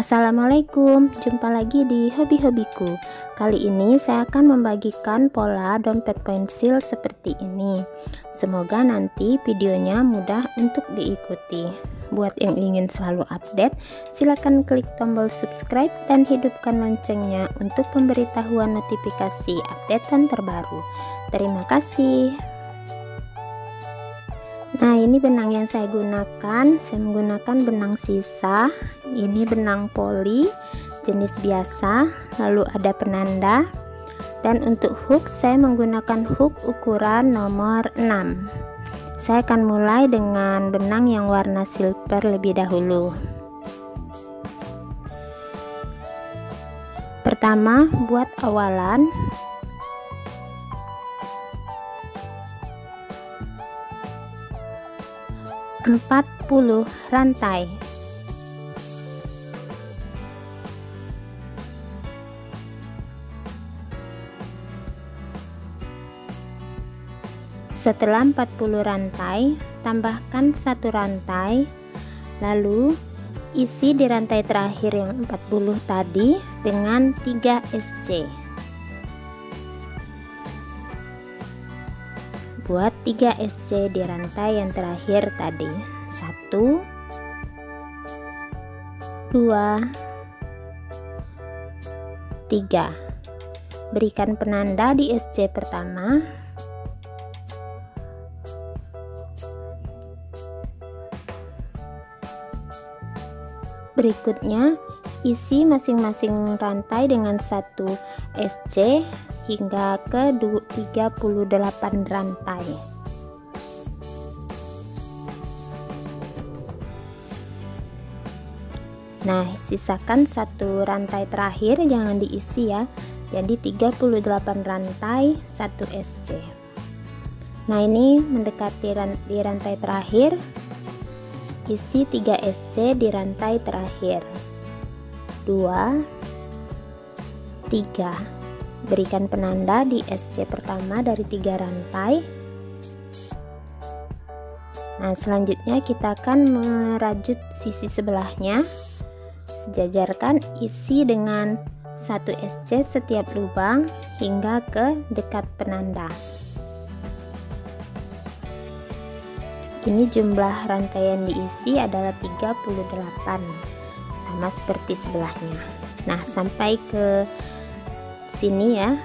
Assalamualaikum, jumpa lagi di hobi-hobiku. Kali ini saya akan membagikan pola dompet pensil seperti ini. Semoga nanti videonya mudah untuk diikuti. Buat yang ingin selalu update, silakan klik tombol subscribe dan hidupkan loncengnya untuk pemberitahuan notifikasi updatean terbaru. Terima kasih. Nah, ini benang yang saya gunakan. Saya menggunakan benang sisa. Ini benang poli jenis biasa, lalu ada penanda. Dan untuk hook saya menggunakan hook ukuran nomor 6. Saya akan mulai dengan benang yang warna silver lebih dahulu. Pertama, buat awalan. Empat 40 rantai. Setelah 40 rantai, tambahkan 1 rantai, lalu isi di rantai terakhir yang 40 tadi dengan 3 SC. Buat 3 SC di rantai yang terakhir tadi. 1 2 3. Berikan penanda di SC pertama. Berikutnya isi masing-masing rantai dengan 1 SC hingga ke 38 rantai. Nah, sisakan 1 rantai terakhir, jangan diisi ya. Jadi 38 rantai 1 SC. Nah, ini mendekati di rantai terakhir. Isi 3 SC di rantai terakhir. 2 3. Berikan penanda di SC pertama dari 3 rantai. Nah, selanjutnya kita akan merajut sisi sebelahnya. Sejajarkan isi dengan 1 SC setiap lubang hingga ke dekat penanda. Ini jumlah rantai yang diisi adalah 38, sama seperti sebelahnya. Nah, sampai ke sini ya.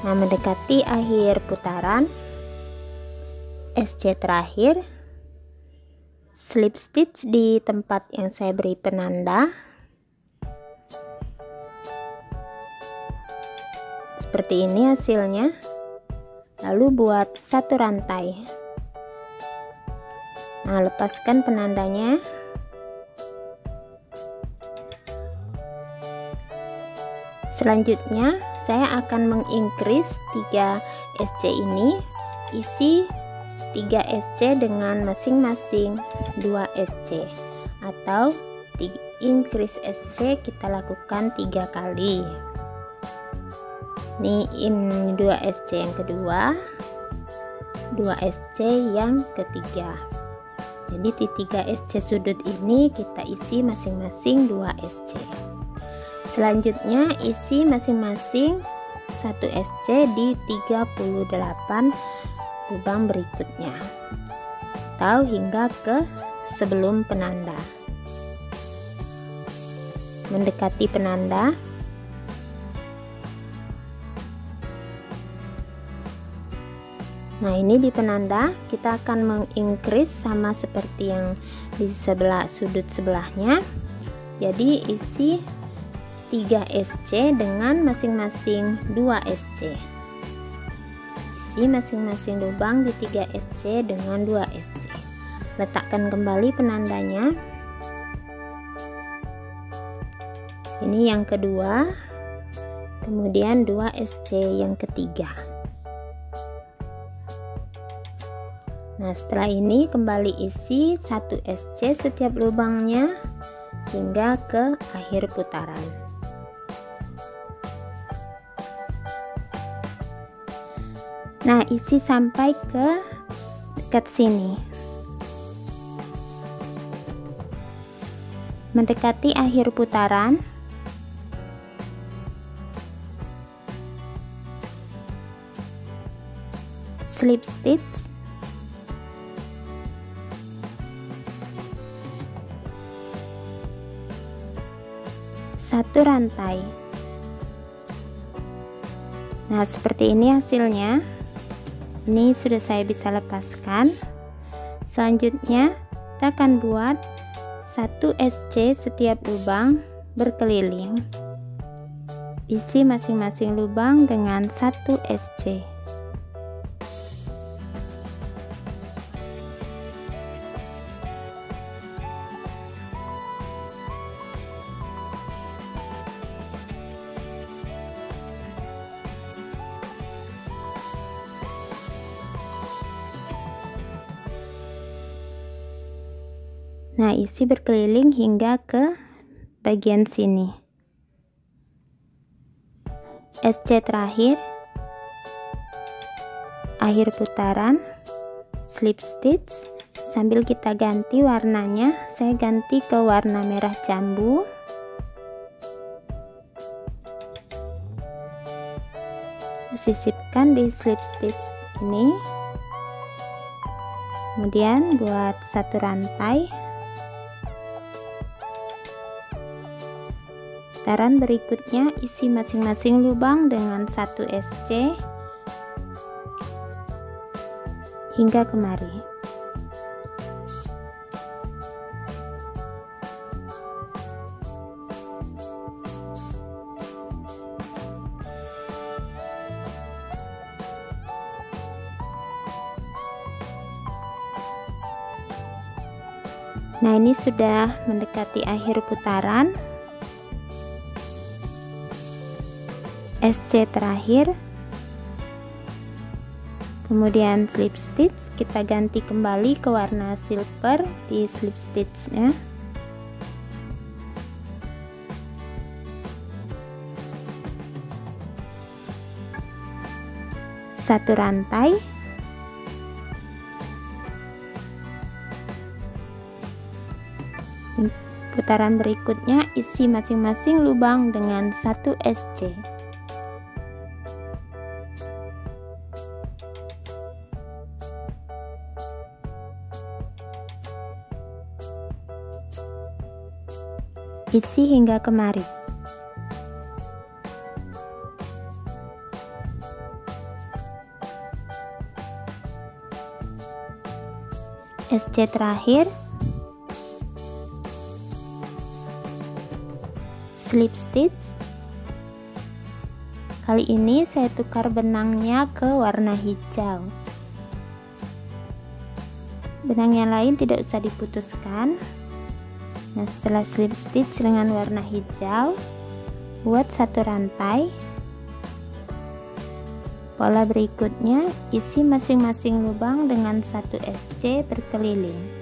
Nah, mendekati akhir putaran, SC terakhir, slip stitch di tempat yang saya beri penanda. Seperti ini hasilnya. Lalu buat 1 rantai. Nah, lepaskan penandanya. Selanjutnya saya akan mengincrease 3 SC ini. Isi 3 SC dengan masing-masing 2 SC, atau increase SC kita lakukan 3 kali. Ini 2 SC yang kedua, 2 SC yang ketiga. Jadi di 3 SC sudut ini kita isi masing-masing 2 SC. Selanjutnya isi masing-masing 1 SC di 38 lubang berikutnya, atau hingga ke sebelum penanda. Mendekati penanda. Nah, ini di penanda kita akan mengincrease sama seperti yang di sebelah sudut sebelahnya. Jadi isi 3 SC dengan masing-masing 2 SC. Isi masing-masing lubang di 3 SC dengan 2 SC. Letakkan kembali penandanya. Ini yang kedua. Kemudian 2 SC yang ketiga. Nah, setelah ini kembali isi 1 SC setiap lubangnya hingga ke akhir putaran. Nah, isi sampai ke dekat sini. Mendekati akhir putaran, slip stitch, satu rantai. Nah, seperti ini hasilnya. Ini sudah saya bisa lepaskan. Selanjutnya kita akan buat 1 SC setiap lubang berkeliling. Isi masing-masing lubang dengan 1 SC. Nah, isi berkeliling hingga ke bagian sini. SC terakhir, akhir putaran, slip stitch, sambil kita ganti warnanya. Saya ganti ke warna merah jambu. Sisipkan di slip stitch ini. Kemudian buat satu rantai. Putaran berikutnya isi masing-masing lubang dengan 1 SC hingga kemari. Nah, ini sudah mendekati akhir putaran. SC terakhir, kemudian slip stitch. Kita ganti kembali ke warna silver di slip stitchnya. Satu rantai, putaran berikutnya isi masing-masing lubang dengan 1 SC. Isi hingga kemari. SC terakhir, slip stitch. Kali ini saya tukar benangnya ke warna hijau. Benang yang lain tidak usah diputuskan. Nah, setelah slip stitch dengan warna hijau, buat satu rantai. Pola berikutnya isi masing-masing lubang dengan 1 SC berkeliling.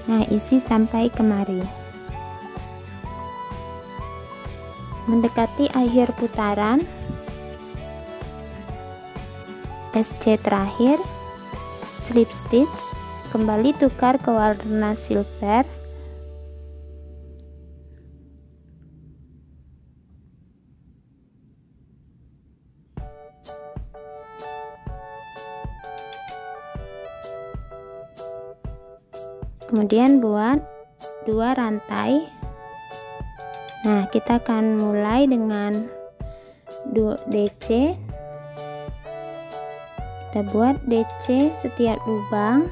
Nah, isi sampai kemari. Mendekati akhir putaran, SC terakhir, slip stitch, kembali tukar ke warna silver. Kemudian buat 2 rantai. Nah, kita akan mulai dengan DC. Kita buat DC setiap lubang.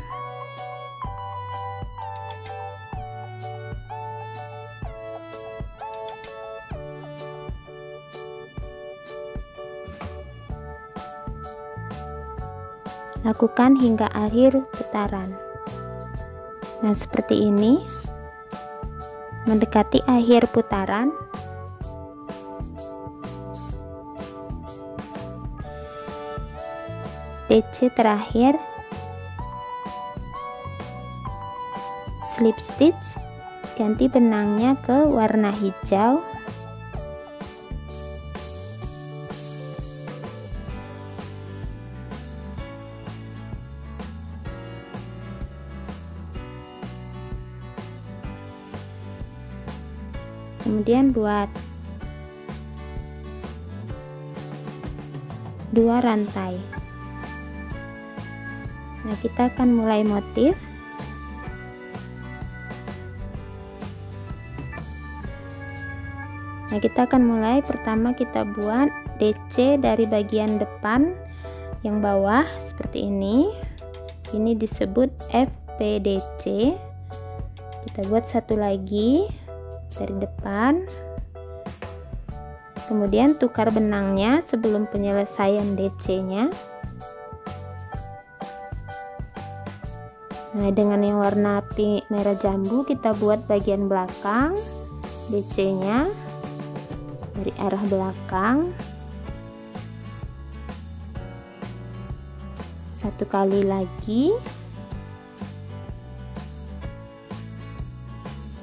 Lakukan hingga akhir putaran. Nah, seperti ini. Mendekati akhir putaran, DC terakhir, slip stitch, ganti benangnya ke warna hijau. Kemudian buat 2 rantai. Nah, kita akan mulai motif. Nah, kita akan mulai, pertama kita buat DC dari bagian depan yang bawah seperti ini. Ini disebut FPDC. Kita buat satu lagi dari depan. Kemudian tukar benangnya sebelum penyelesaian DC-nya. Nah, dengan yang warna merah jambu kita buat bagian belakang DC-nya dari arah belakang. Satu kali lagi.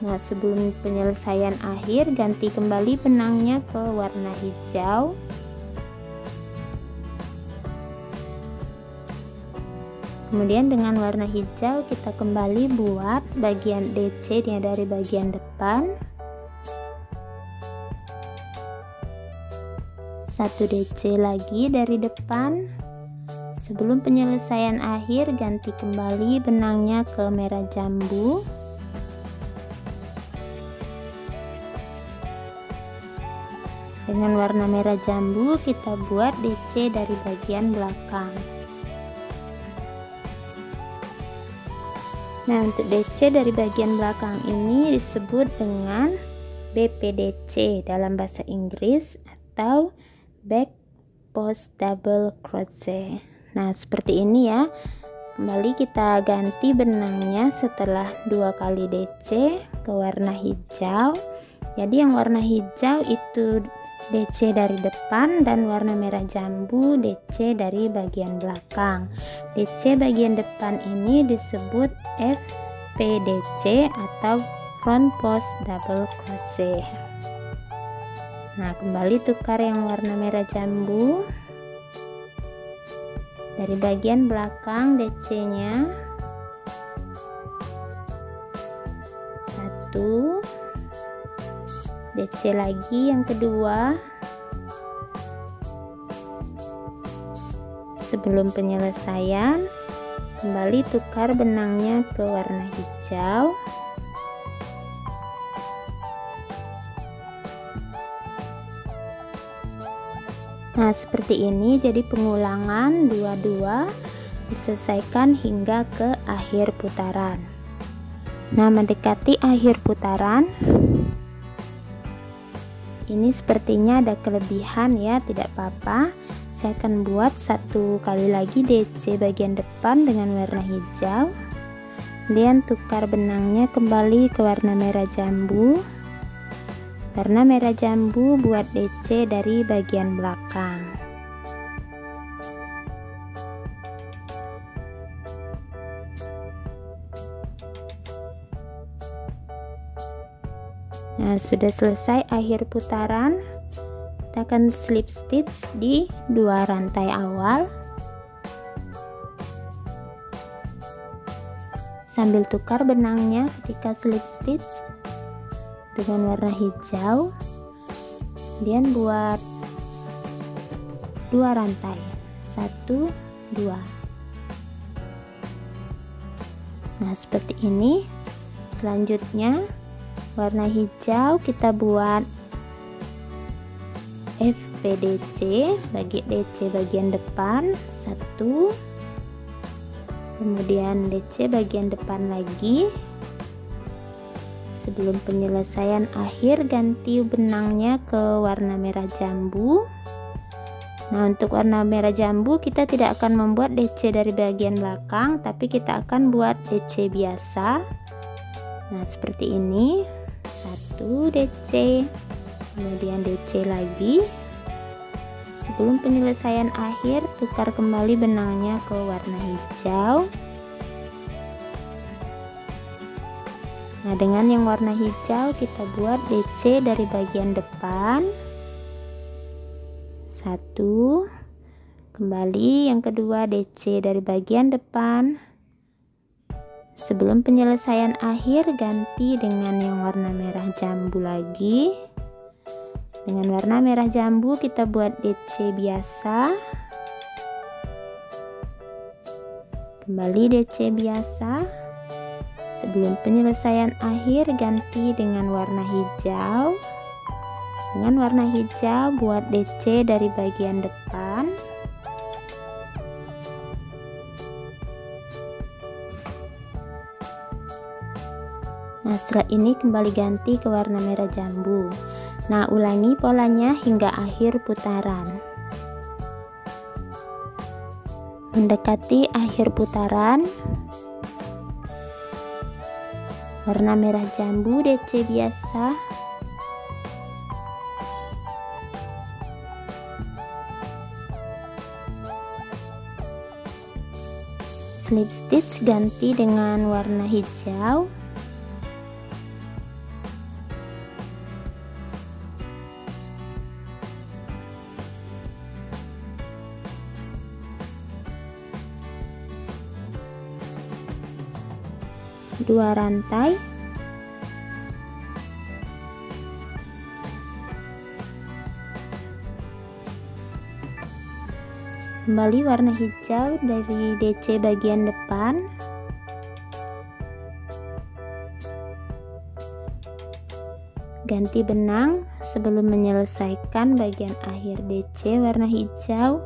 Nah, sebelum penyelesaian akhir ganti kembali benangnya ke warna hijau. Kemudian dengan warna hijau kita kembali buat bagian DC-nya dari bagian depan. 1 DC lagi dari depan. Sebelum penyelesaian akhir ganti kembali benangnya ke merah jambu. Dengan warna merah jambu kita buat DC dari bagian belakang. Nah, untuk DC dari bagian belakang ini disebut dengan BPDC dalam bahasa Inggris atau back post double crochet. Nah, seperti ini ya. Kembali kita ganti benangnya setelah 2 kali DC ke warna hijau. Jadi yang warna hijau itu DC dari depan dan warna merah jambu DC dari bagian belakang. DC bagian depan ini disebut FPDC atau front post double crochet. Nah, kembali tukar yang warna merah jambu dari bagian belakang DC-nya. 1 DC lagi yang kedua. Sebelum penyelesaian kembali tukar benangnya ke warna hijau. Nah, seperti ini jadi pengulangan 22 diselesaikan hingga ke akhir putaran. Nah, mendekati akhir putaran ini sepertinya ada kelebihan ya, tidak apa-apa. Saya akan buat 1 kali lagi DC bagian depan dengan warna hijau. Kemudian tukar benangnya kembali ke warna merah jambu. Warna merah jambu buat DC dari bagian belakang. Nah, sudah selesai akhir putaran. Kita akan slip stitch di 2 rantai awal sambil tukar benangnya ketika slip stitch dengan warna hijau. Kemudian buat 2 rantai, 1 2. Nah, seperti ini. Selanjutnya warna hijau kita buat FPDC bagi DC bagian depan 1, kemudian DC bagian depan lagi. Sebelum penyelesaian akhir ganti benangnya ke warna merah jambu. Nah, untuk warna merah jambu kita tidak akan membuat DC dari bagian belakang, tapi kita akan buat DC biasa. Nah, seperti ini. 1 DC, kemudian DC lagi. Sebelum penyelesaian akhir tukar kembali benangnya ke warna hijau. Nah, dengan yang warna hijau kita buat DC dari bagian depan. 1, kembali yang kedua DC dari bagian depan. Sebelum penyelesaian akhir, ganti dengan yang warna merah jambu lagi. Dengan warna merah jambu kita buat DC biasa. Kembali DC biasa. Sebelum penyelesaian akhir, ganti dengan warna hijau. Dengan warna hijau buat DC dari bagian depan. Nah, setelah ini kembali ganti ke warna merah jambu. Nah, ulangi polanya hingga akhir putaran. Mendekati akhir putaran, warna merah jambu DC biasa. Slip stitch ganti dengan warna hijau. Dua rantai. Kembali warna hijau dari DC bagian depan. Ganti benang sebelum menyelesaikan bagian akhir DC warna hijau.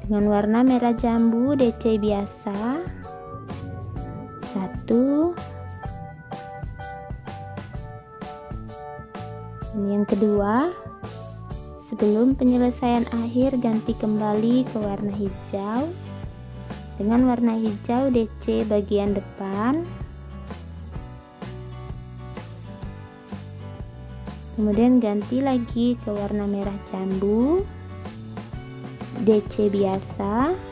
Dengan warna merah jambu DC biasa. 1, ini yang kedua. Sebelum penyelesaian akhir, ganti kembali ke warna hijau. Dengan warna hijau DC bagian depan. Kemudian ganti lagi ke warna merah jambu, DC biasa.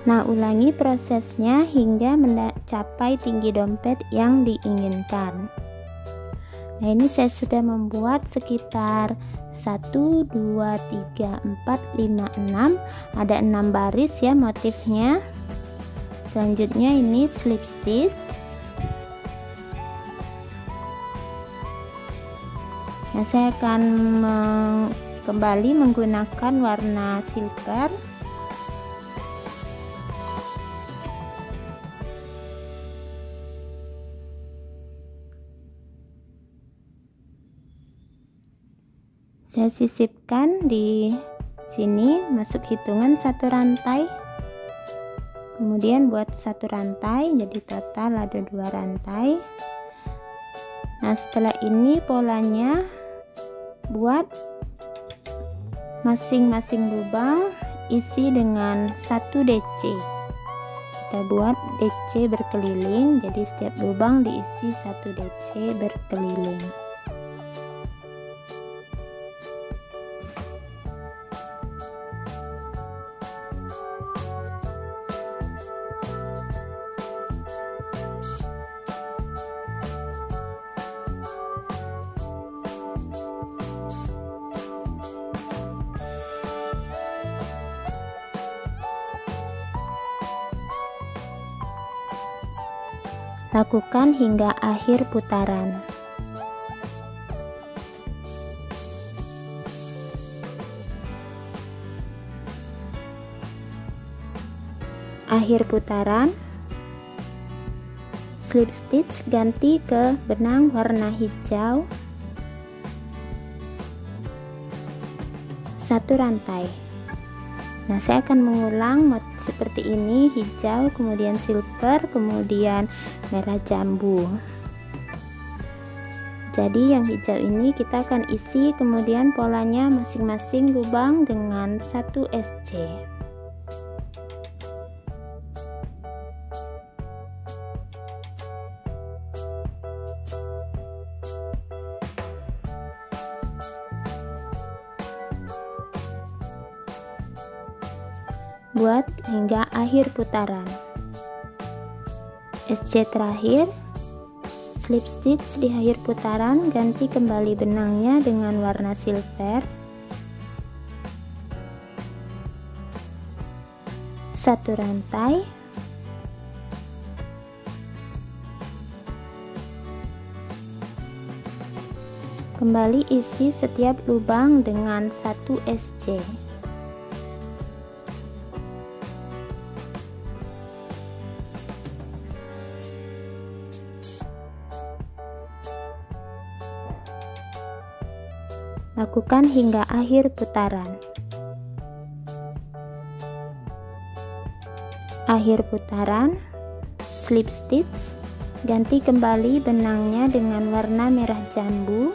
Nah, ulangi prosesnya hingga mencapai tinggi dompet yang diinginkan. Nah, ini saya sudah membuat sekitar 1, 2, 3, 4, 5, 6. Ada 6 baris ya motifnya. Selanjutnya ini slip stitch. Nah, saya akan kembali menggunakan warna silver. Saya sisipkan di sini, masuk hitungan 1 rantai, kemudian buat 1 rantai, jadi total ada 2 rantai. Nah, setelah ini polanya buat masing-masing lubang isi dengan 1 DC. Kita buat DC berkeliling, jadi setiap lubang diisi 1 DC berkeliling. Lakukan hingga akhir putaran. Akhir putaran, slip stitch ganti ke benang warna hijau, 1 rantai. Nah, saya akan mengulang seperti ini, hijau, kemudian silver, kemudian merah jambu. Jadi yang hijau ini kita akan isi, kemudian polanya masing-masing lubang dengan 1 SC. buat hingga akhir putaran. SC terakhir, slip stitch di akhir putaran, ganti kembali benangnya dengan warna silver. Satu rantai, kembali isi setiap lubang dengan 1 SC. Lakukan hingga akhir putaran. Akhir putaran, slip stitch, ganti kembali benangnya dengan warna merah jambu.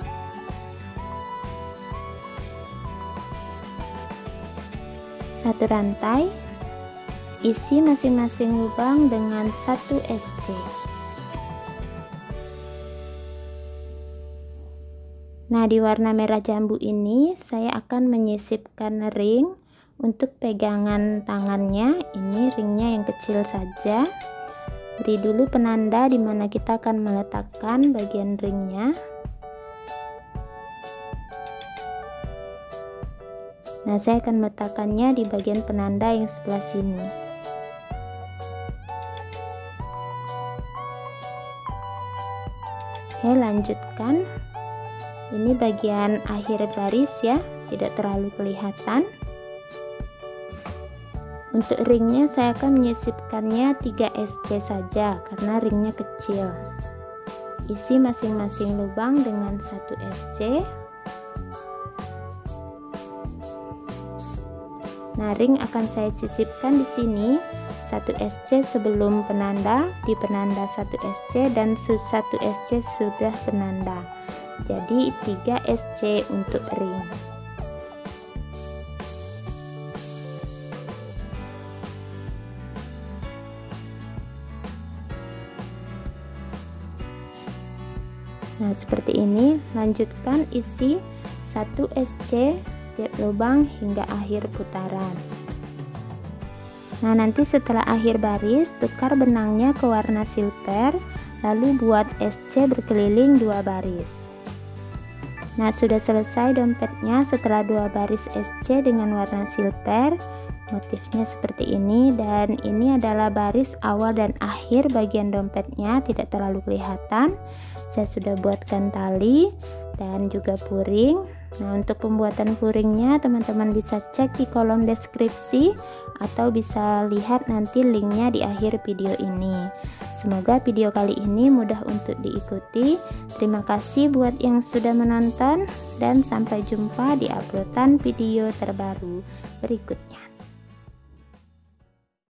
Satu rantai, isi masing-masing lubang dengan 1 SC. Nah, di warna merah jambu ini saya akan menyisipkan ring untuk pegangan tangannya. Ini ringnya yang kecil saja. Beri dulu penanda di mana kita akan meletakkan bagian ringnya. Nah, saya akan meletakkannya di bagian penanda yang sebelah sini. Oke, lanjutkan. Ini bagian akhir baris ya, tidak terlalu kelihatan. Untuk ringnya saya akan menyisipkannya 3 SC saja karena ringnya kecil. Isi masing-masing lubang dengan 1 SC. Nah, ring akan saya sisipkan di sini 1 SC sebelum penanda, di penanda 1 SC, dan 1 SC sudah penanda. Jadi 3 SC untuk ring. Nah, seperti ini. Lanjutkan isi 1 SC setiap lubang hingga akhir putaran. Nah, nanti setelah akhir baris, tukar benangnya ke warna silver, lalu buat SC berkeliling 2 baris. Nah, sudah selesai dompetnya setelah 2 baris SC dengan warna silver. Motifnya seperti ini, dan ini adalah baris awal dan akhir bagian dompetnya, tidak terlalu kelihatan. Saya sudah buatkan tali dan juga puring. Nah, untuk pembuatan puringnya teman-teman bisa cek di kolom deskripsi atau bisa lihat nanti linknya di akhir video ini. Semoga video kali ini mudah untuk diikuti. Terima kasih buat yang sudah menonton, dan sampai jumpa di uploadan video terbaru berikutnya.